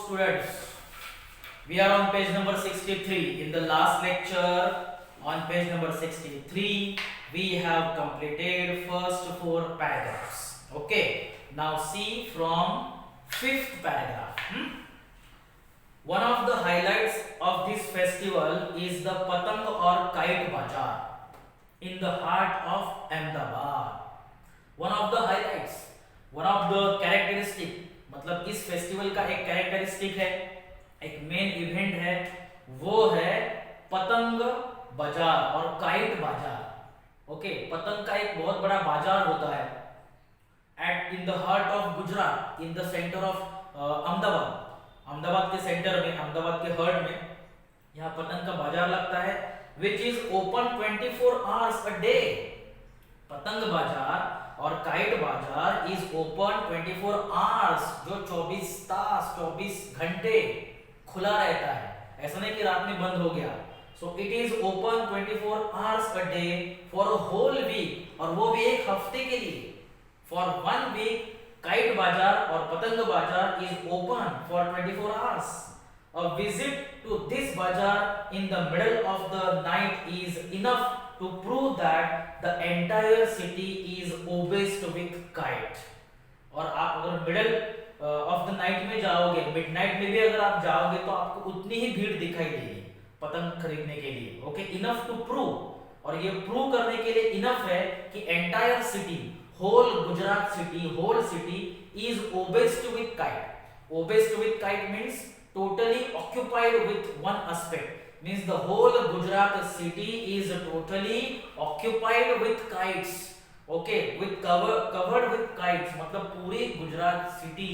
students, we are on page number 63. In the last lecture, on page number 63, we have completed first 4 paragraphs. Okay, now see from 5th paragraph. One of the highlights of this festival is the Patang or Kite Bazaar in the heart of Ahmedabad. One of the highlights, one of the characteristic, मतलब इस festival का एक characteristic है, एक main event है, वो है पतंग बाजार और काइट बाजार. ओके, पतंग का एक बहुत बड़ा बाजार होता है at in the heart of Gujarat, in the centre of Ahmedabad. Ahmedabad के सेंटर में, अहमदाबाद के हर्ट में यहाँ पतंग का बाजार लगता है, which is open 24 hours a day. पतंग बाजार और काइट बाजार इज ओपन 24 आवर्स, जो 24 घंटे खुला रहता है. ऐसा नहीं कि रात में बंद हो गया. So it is open 24 hours a day for a whole week, और वो भी एक हफ्ते के लिए. फॉर 1 वीक काइट बाजार और पतंग बाजार is open for 24 hours. A visit to this bazaar in the middle of the night is enough to prove that the entire city is obsessed with kite. और आप अगर मिडल ऑफ द नाइट में जाओगे, midnight में भी अगर आप जाओगे तो आपको उतनी ही भीड़ दिखाई देगी पतंग खरीदने के लिए. ओके, इनफ टू प्रूव, और ये प्रूव करने के लिए इनफ है कि entire city, whole Gujarat city, whole city is obsessed with kite. Obsessed with kite means totally occupied with one aspect, means the whole Gujarat city is totally occupied with kites. Okay, with covered with kites, मतलब पूरी Gujarat city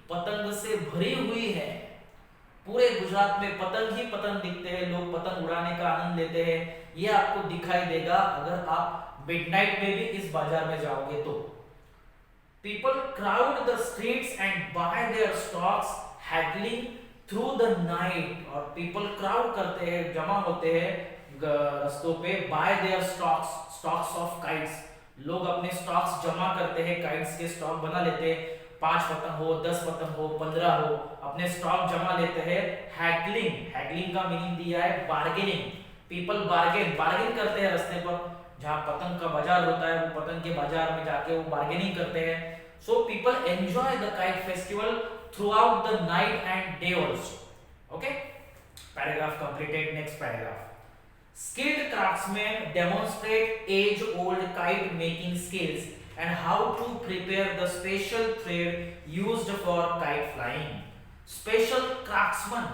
पतंग से भरी हुई है. पूरे गुजरात में पतंग ही पतंग दिखते हैं, लोग पतंग उड़ाने का आनंद लेते हैं. ये आपको दिखाई देगा अगर आप मिडनाइट में भी इस बाजार में जाओगे तो. People crowd the streets and buy their stocks, haggling through the night. और पीपल क्राउड करते हैं, जमा होते हैं रस्तों पे. Bye there stocks of kites, लोग अपने स्टॉक्स जमा करते हैं, काइट्स के स्टॉक बना लेते हैं. 5 पतंग हो, 10 पतंग हो, 15 हो, अपने स्टॉक जमा लेते हैं. हैगलिंग का मीनिंग दिया है बार्गेनिंग. पीपल बार्गेन करते हैं रस्ते पर. जहाँ पतंग का बाजार होता है, वो पतंग के बाजार में जाके वो बार्गेनिंग करते हैं. So people enjoy the kite festival throughout the night and day also. Okay, paragraph completed. Next paragraph. Skilled craftsmen demonstrate age-old kite making skills and how to prepare the special thread used for kite flying. Special craftsman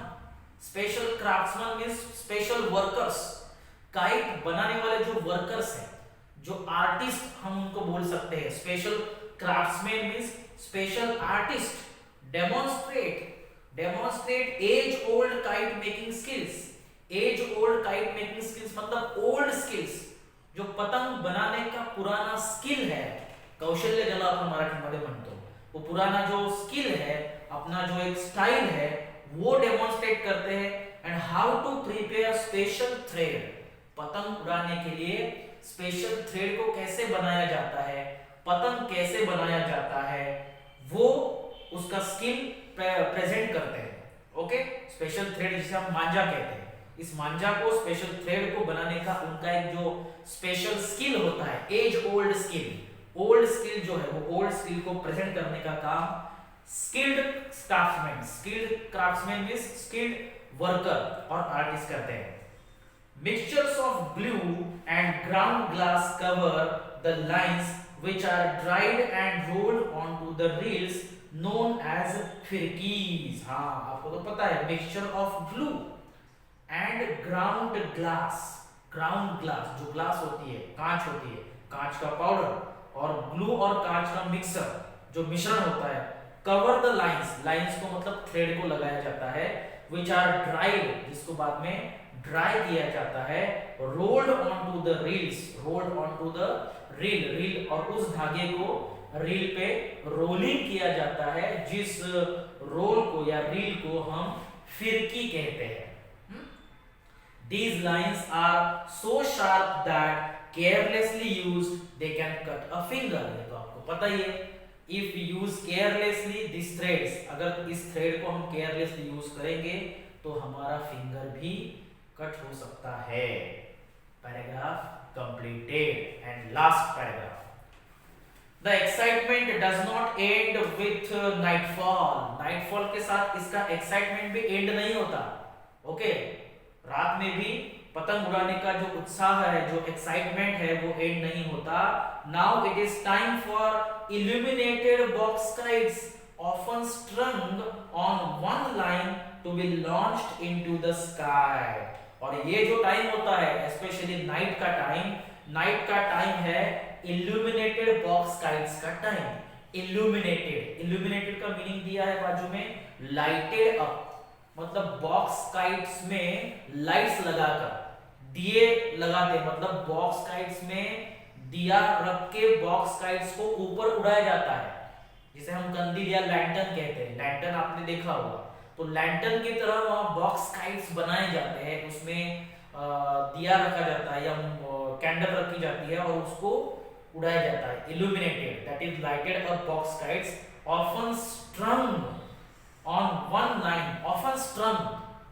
means special workers. Kite बनाने वाले जो workers हैं, जो artist हम उनको बोल सकते हैं. Special craftsman means special artist. demonstrate age old kite making skills. age old kite making skills मतलब old skills, जो पतंग बनाने का पुराना स्किल है, कौशल्य ज्याला आपण मराठीमध्ये म्हणतो, वो पुराना जो स्किल है, अपना जो एक स्टाइल है, वो डेमोन्स्ट्रेट करते हैं. And how to prepare special thread, पतंग उड़ाने के लिए स्पेशल थ्रेड को कैसे बनाया जाता है, पतंग कैसे बनाया जाता है, वो उसका स्किल प्रेजेंट करते हैं. ओके, स्पेशल थ्रेड जिसे हम मांझा कहते हैं, इस मांझा को, स्पेशल थ्रेड को बनाने का उनका एक जो स्पेशल स्किल होता है, एज ओल्ड स्किल जो है, वो ओल्ड स्किल को प्रेजेंट करने का काम skilled craftsman means skilled worker और आर्टिस्ट करते हैं. Mixtures of blue and ground glass cover the lines which are dried and rolled onto the reels known as फिरकीज. हाँ, आपको तो पता है, mixture of blue and ground glass जो glass होती है, कांच होती है, कांच का पाउडर, और ब्लू और कांच का मिक्सर जो मिश्रण होता है. कवर द लाइंस को मतलब थ्रेड को लगाया जाता है. which are dried, जिसको बाद में ड्राई किया जाता है. rolled onto the रील, और उस धागे को रील पे रोलिंग किया जाता है, जिस रोल को या रील को हम फिरकी कहते हैं. These lines are so sharp that carelessly used they can cut a finger. ये तो आपको पता ही है, if use carelessly this threads, अगर इस थ्रेड को हम केयरलेसली यूज करेंगे तो हमारा फिंगर भी कट हो सकता है। Paragraph completed and last paragraph. The excitement does not and with nightfall. Nightfall के साथ इसका एक्साइटमेंट भी एंड नहीं होता। ओके, रात में भी पतंग उड़ाने का जो उत्साह है, जो एक्साइटमेंट है, वो एंड नहीं होता। Now it is time for illuminated box kites often strung on one line to be launched into the sky. और ये जो टाइम होता है, स्पेशली नाइट का टाइम, नाइट का टाइम है इल्यूमिनेटेड बॉक्स काइट्स का टाइम। इल्यूमिनेटेड, इल्यूमिनेटेड का मीनिंग दिया है बाजू में, लाइटेड अप, मतलब बॉक्स काइट्स में लाइट्स लगाकर, दिए लगाते, मतलब बॉक्स काइट्स में दिया रख के बॉक्स काइट्स को ऊपर उड़ाया जाता है, जिसे हम कंदील या लैंटर्न कहते हैं। लैंटर्न आपने देखा होगा, तो लैंटर्न की तरह वहां बॉक्स काइट्स बनाए जाते हैं, उसमें दिया रखा जाता है या कैंडल रखी जाती है और उसको उड़ाया जाता है। Illuminated, that is lighted up box kites often strung on one line. Often स्ट्रंग,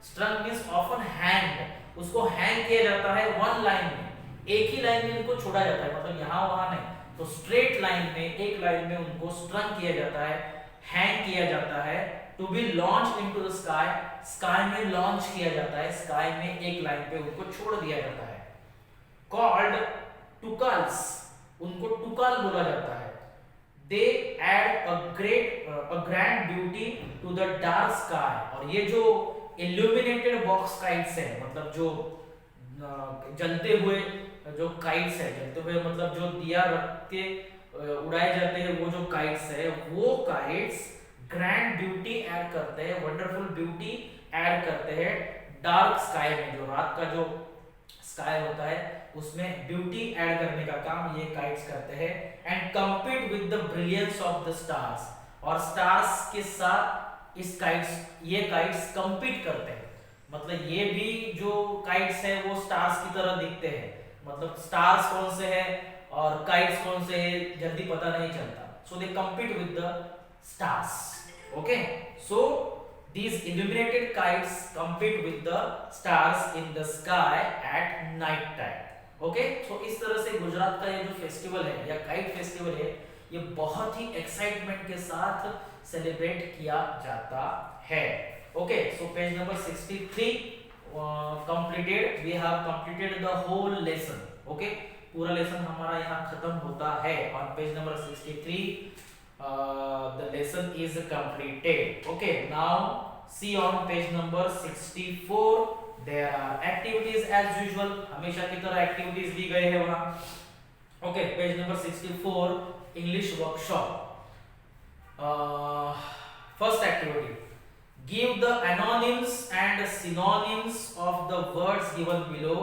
स्ट्रंग means often hang, उसको हैंग किया जाता है वन लाइन में, एक ही लाइन में इनको छोड़ा जाता है, मतलब यहां वहां नहीं, तो स्ट्रेट लाइन में, एक लाइन में उनको स्ट्रंग किया जाता है, हैंग किया जाता है। To be launch into the sky, sky में लॉन्च किया जाता है, स्काई में एक लाइन पे उनको छोड़ दिया जाता है। कॉल्ड टुकल्स, उनको टुकल बोला जाता है। They add a grand beauty to the dark sky. और ये जो इल्यूमिनेटेड बॉक्स काइट्स है, मतलब जो जलते हुए जो काइट्स है, जलते हुए मतलब जो दिया रख के उड़ाए जाते हैं, वो जो काइट्स है, वो काइट्स ग्रैंड ब्यूटी ऐड करते हैं, वंडरफुल ब्यूटी ऐड करते हैं डार्क स्काई में, जो रात का जो स्काई होता है उसमें ब्यूटी ऐड करने का काम ये काइट्स करते हैं। And compete with the brilliance of the stars, और स्टार्स के साथ इस काइट्स, ये काइट्स कम्पीट करते हैं, मतलब ये भी जो काइट्स है वो स्टार्स की तरह दिखते हैं, मतलब स्टार्स कौन से है और काइट्स कौन से है जल्दी पता नहीं चलता, so they compete with the stars. Okay, so these illuminated kites compete with the stars in the sky at night time. Okay, so इस तरह से गुजरात का ये जो फेस्टिवल है या काइट फेस्टिवल है, ये बहुत ही एक्साइटमेंट के साथ सेलिब्रेट किया जाता है। Okay, so page number 63 completed. We have completed the whole lesson. Okay, पूरा लेसन हमारा यहाँ खत्म होता है। On page number 63 the lesson is completed. Okay, now see on page number 64 there are activities as usual, हमेशा की तरह activities दी गए हैं वहाँ। Okay, page number 64 English workshop. First activity, give the anonyms and synonyms of the words given below,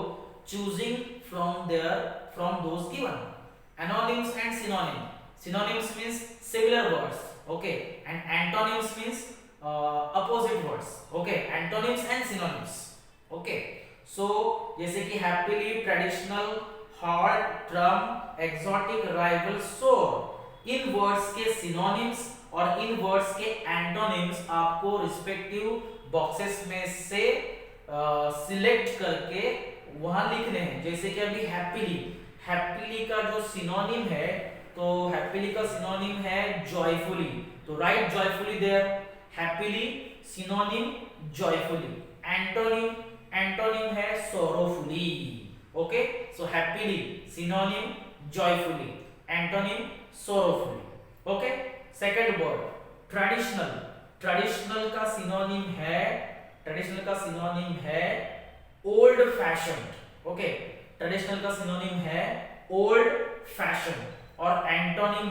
choosing from those given. Anonyms and synonyms. Synonyms means similar words, okay, and antonyms means opposite words, okay, antonyms and synonyms, okay. So जैसे कि happily, traditional, hard, drum, exotic, rival, soar, इन words के synonyms और इन words के antonyms आपको respective boxes में से select करके वहां लिखने हैं। जैसे कि अभी happily, happily का जो synonym है, तो हैप्पीली का सिनोनिम है जॉयफुली, तो write joyfully there, happily synonym joyfully, antonym, antonym है sorrowfully. Okay, so happily synonym joyfully, antonym sorrowfully. Okay, second word traditional, traditional का सिनोनिम है, ट्रेडिशनल का सिनोनिम है ओल्ड फैशन्ड। ओके, ट्रेडिशनल का synonym है old fashion, और antonym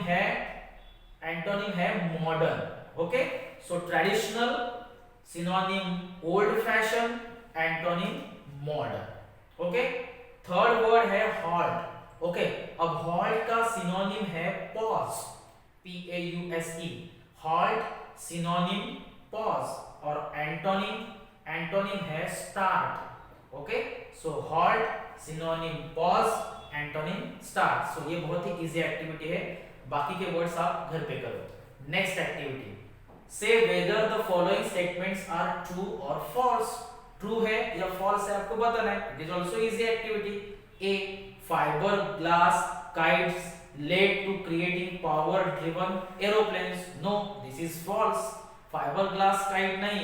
है modern. Okay, so traditional synonym old fashion, antonym modern. Okay, third word है halt. Okay, अब हॉल्ट का सिनोनिम है pause, PAUSE, halt synonym pause, और एंटोनिम है start. Okay, so halt synonym pause, antonym start. So ये बहुत ही easy activity है, बाकी के वर्ड्स आप घर पे करो। Next activity, say whether the following statements are true और फॉल्स। ट्रू है या फॉल्स है आपको बताना है। It is also easy activity. A, fibre glass kites led to creating power driven aeroplanes. No, this is false. Fiberglass kite nahi,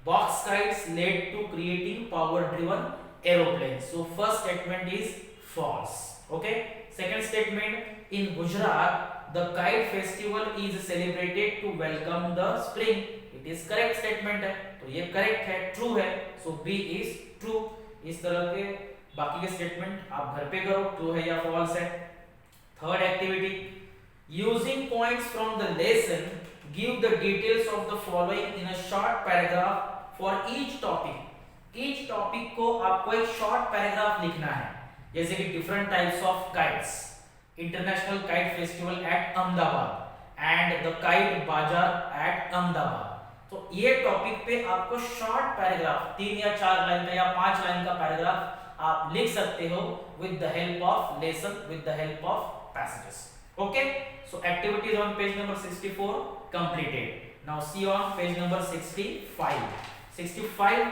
box kites led to creating power driven aeroplanes. So first statement is false. Okay, second statement, in Gujarat the kite festival is celebrated to welcome the spring. It is correct statement है, तो ये correct है, true है, so B is true. इस तरह के बाकी के स्टेटमेंट आप घर पे करो, ट्रू है या फॉल्स है। Third activity, using points from the lesson, give the details of the following in a short paragraph for each topic. Each topic को आपको एक short paragraph लिखना है, जैसे कि different types of kites, International Kite Festival at Ahmedabad and the Kite Bazaar at Ahmedabad. तो ये topic पे आपको शॉर्ट पैराग्राफ 3 या 4 लाइन का या 5 लाइन का पैराग्राफ आप लिख सकते हो with the help of lesson, with the help of passages. Okay, so activities on page number 64 completed. Now see on page number 65. 65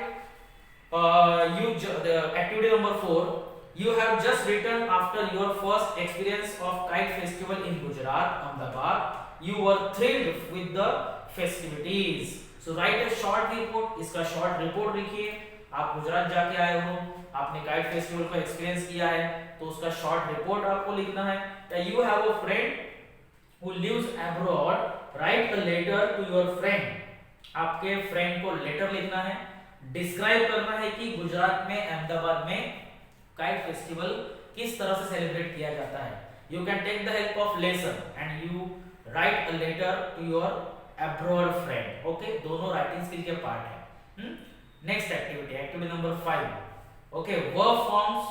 the activity number 4, you have just written after your first experience of kite festival in Gujarat, Ahmedabad, you were thrilled with the festivities. So write a short report. इसका short report लिखिए। आप गुजरात जाके आए हो, आपने kite festival का experience किया है, तो उसका शॉर्ट रिपोर्ट आपको लिखना है। You have a friend who lives abroad, write a letter to your friend. आपके फ्रेंड को लेटर लिखना है, डिस्क्राइब करना है कि गुजरात में अहमदाबाद में काइट फेस्टिवल किस तरह से सेलिब्रेट किया जाता है। You can take the help of lesson and you write a letter to your abroad friend. Okay, दोनों राइटिंग स्किल के पार्ट है। Next activity, activity number 5। Okay, verb forms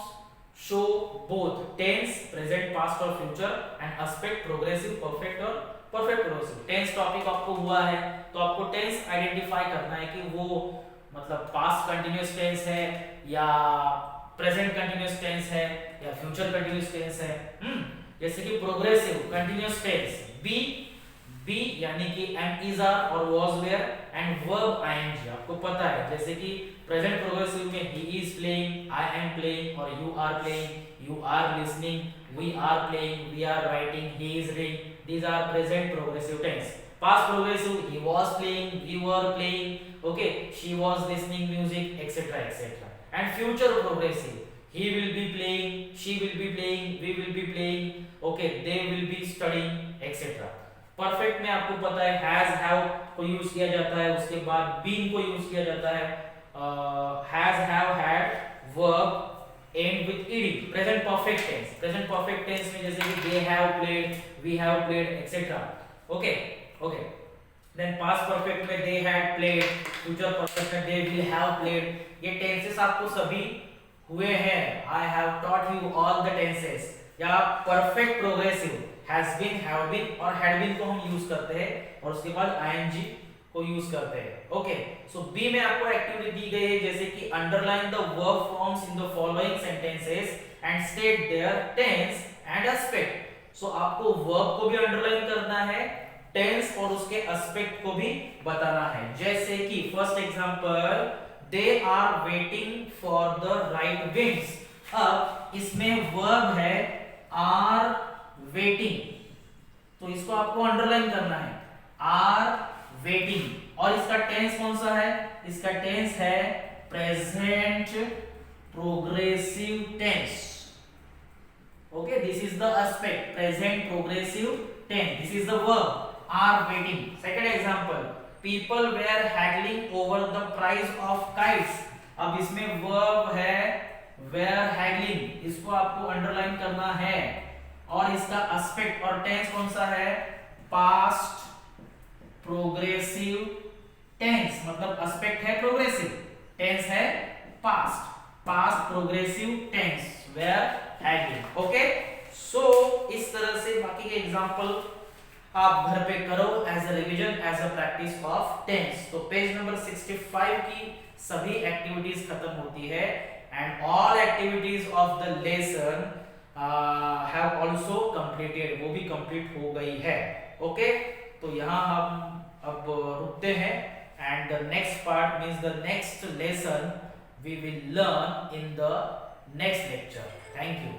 show both tense, present, past और future and aspect progressive, perfect और perfect progressive. Tense topic आपको हुआ है तो आपको tense आइडेंटिफाई करना है कि वो मतलब past continuous tense है या present continuous tense है या future continuous tense है। जैसे कि progressive continuous tense be यानी कि am, is, are और was, were and verb ing आपको पता है। जैसे कि प्रेजेंट प्रोग्रेसिव में he is playing, I am playing और you are playing, you are listening, we are playing, we are writing, he is reading. These are present progressive tense. Past progressive, he was playing, we were playing, okay, she was listening music, etc. etc. And future progressive, he will be playing, she will be playing, we will be playing, okay, they will be studying, etc. Perfect में आपको पता है has, have को use किया जाता है, उसके बाद बीन को यूज किया जाता है, has, have, had, verb end with ED. Present perfect tense, present perfect tense में जैसे कि they have played, we have played etcetera. Okay okay, then past perfect में they had played, future perfect में they will have played. ये tenses आपको सभी हुए हैं, I have taught you all the tenses. या perfect progressive has been, have been और had been को हम यूज करते हैं और उसके बाद ing को यूज करते हैं। ओके, सो बी में आपको एक्टिविटी दी गई है जैसे कि underline the verb forms in the following sentences and state their tense and aspect. So आपको वर्ब को भी अंडरलाइन करना है, टेंस और उसके एस्पेक्ट को भी बताना है। जैसे कि first example, they are waiting for the right winds. अब इसमें वर्ब है आर वेटिंग, तो इसको आपको अंडरलाइन करना है, आर वेटिंग। और इसका टेंस कौन सा है? इसका टेंस है present progressive tense. Okay, this is the aspect, present progressive tense, this is the verb are waiting. Second example, people were haggling over the price of kites. अब इसमें verb है वेयर हैगलिंग, इसको आपको underline करना है और इसका aspect और टेंस कौन सा है? पास्ट प्रोग्रेसिव टेंस, मतलब एस्पेक्ट है प्रोग्रेसिव, टेंस है past, past progressive tense were haggling. Okay, so इस तरह से बाकी के एग्जांपल आप घर पे करो as a revision, as a practice of tense. तो पेज नंबर 65 की सभी एक्टिविटीज खत्म होती है and all activities of the lesson have also completed, वो भी कंप्लीट हो गई है। ओके, तो यहाँ हम अब रुकते हैं and the next part means the next lesson we will learn in the next lecture. Thank you.